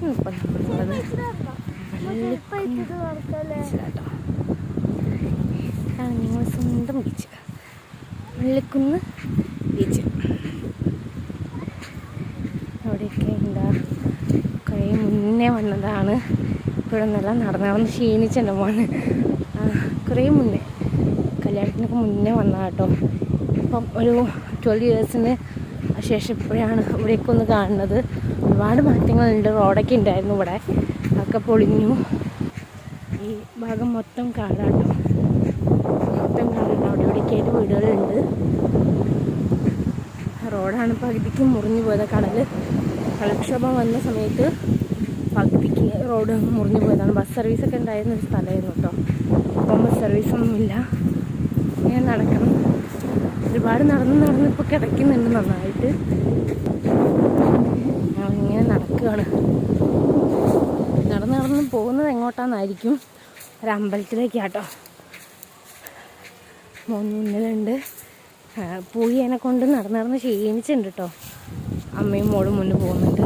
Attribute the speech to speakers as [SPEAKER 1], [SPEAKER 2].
[SPEAKER 1] ഇപ്പം നമ്മളുള്ളത് ഇതാണ് നിങ്ങൾ സ്വന്തം ബീച്ച്, വെള്ളിക്കുന്ന് ബീച്ച്. അവിടെയൊക്കെ എന്താ കുറേ മുന്നേ വന്നതാണ്. ഇപ്പോഴൊന്നല്ല, നടന്ന് ക്ഷീണിച്ചെൻ്റെ മോന്. കുറേ മുന്നേ, കല്യാണത്തിനൊക്കെ മുന്നേ വന്നതാണ് കേട്ടോ. ഇപ്പം ഒരു 12 ഇയേഴ്സിന് ശേഷം ഇപ്പോഴാണ് ഇവിടെയൊക്കെ ഒന്ന് കാണുന്നത്. ഒരുപാട് മാറ്റങ്ങളുണ്ട്. റോഡൊക്കെ ഉണ്ടായിരുന്നു ഇവിടെ, അതൊക്കെ പൊളിഞ്ഞു. ഈ ഭാഗം മൊത്തം കാടാട്ടോ, മൊത്തം കാടുണ്ട്. അവിടെ ഇവിടെയൊക്കെ ആയിട്ട് വീടുകളുണ്ട്. റോഡാണ് പകുതിക്ക് മുറിഞ്ഞു പോയത്. കടൽക്ഷോഭം വന്ന സമയത്ത് പകുതിക്ക് റോഡ് മുറിഞ്ഞു പോയതാണ്. ബസ് സർവീസൊക്കെ ഉണ്ടായിരുന്നൊരു സ്ഥലമായിരുന്നു കേട്ടോ. ഇപ്പം ബസ് സർവീസൊന്നുമില്ല. ഇങ്ങനെ നടക്കണം, ഒരുപാട് നടന്ന് ഇപ്പോൾ കിടക്കുന്നുണ്ട് നന്നായിട്ട്. ഞങ്ങളിങ്ങനെ നടക്കുകയാണ്. നടന്ന് പോകുന്നത് എങ്ങോട്ടാന്നായിരിക്കും, ഒരമ്പലത്തിലേക്കാട്ടോ. മുന്നിലുണ്ട്. പൂയി എന്നെ കൊണ്ട് നടന്ന് ക്ഷീണിച്ചിട്ടുണ്ട് കേട്ടോ. അമ്മയും മോളും മുന്നിൽ പോകുന്നുണ്ട്.